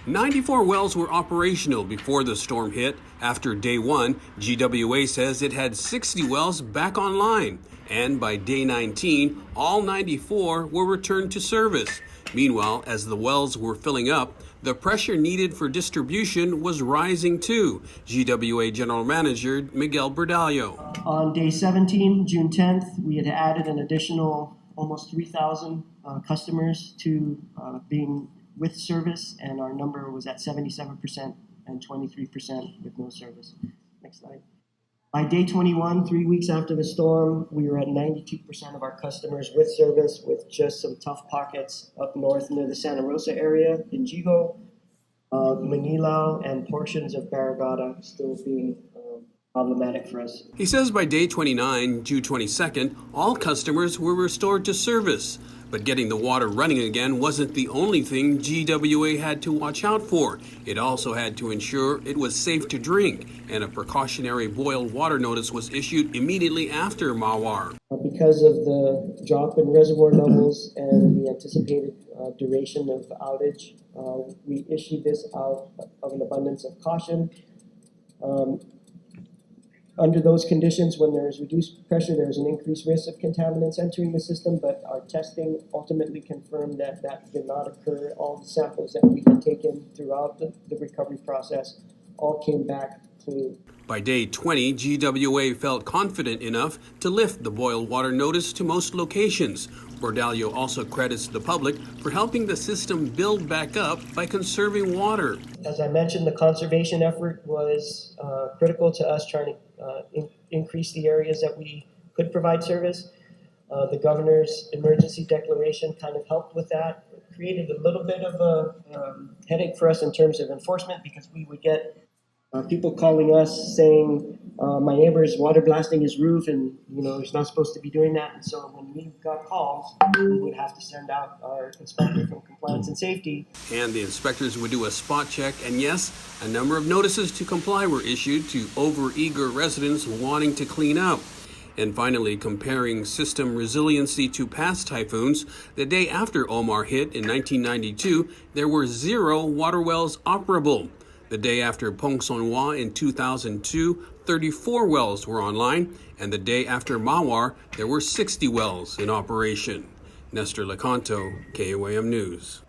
94 wells were operational before the storm hit. After day one, GWA says it had 60 wells back online. And by day 19, all 94 were returned to service. Meanwhile, as the wells were filling up, the pressure needed for distribution was rising too. GWA General Manager Miguel Berdallo. On day 17, June 10th, we had added an additional almost 3,000 customers to being with service, and our number was at 77% and 23% with no service. Next slide. By day 21, 3 weeks after the storm, we were at 92% of our customers with service, with just some tough pockets up north near the Santa Rosa area in Jigo, Manilao, and portions of Barragata still being problematic for us. He says by day 29, June 22nd, all customers were restored to service. But getting the water running again wasn't the only thing GWA had to watch out for. It also had to ensure it was safe to drink, and a precautionary boil water notice was issued immediately after Mawar. Because of the drop in reservoir levels and the anticipated duration of outage, we issued this out of an abundance of caution. Under those conditions, when there is reduced pressure, there is an increased risk of contaminants entering the system, but our testing ultimately confirmed that that did not occur. All the samples that we had taken throughout the recovery process all came back clean. By day 20, GWA felt confident enough to lift the boil water notice to most locations. Berdallo also credits the public for helping the system build back up by conserving water. As I mentioned, the conservation effort was critical to us trying to increase the areas that we could provide service. The governor's emergency declaration kind of helped with that. It created a little bit of a headache for us in terms of enforcement, because we would get people calling us saying, my neighbor is water blasting his roof and he's not supposed to be doing that. And so when we got calls, we would have to send out our inspector from compliance and safety. And the inspectors would do a spot check, and yes, a number of notices to comply were issued to overeager residents wanting to clean up. And finally, comparing system resiliency to past typhoons, the day after Omar hit in 1992, there were 0 water wells operable. The day after Consolidated in 2002, 34 wells were online, and the day after Mawar, there were 60 wells in operation. Nestor Lecanto, KOAM News.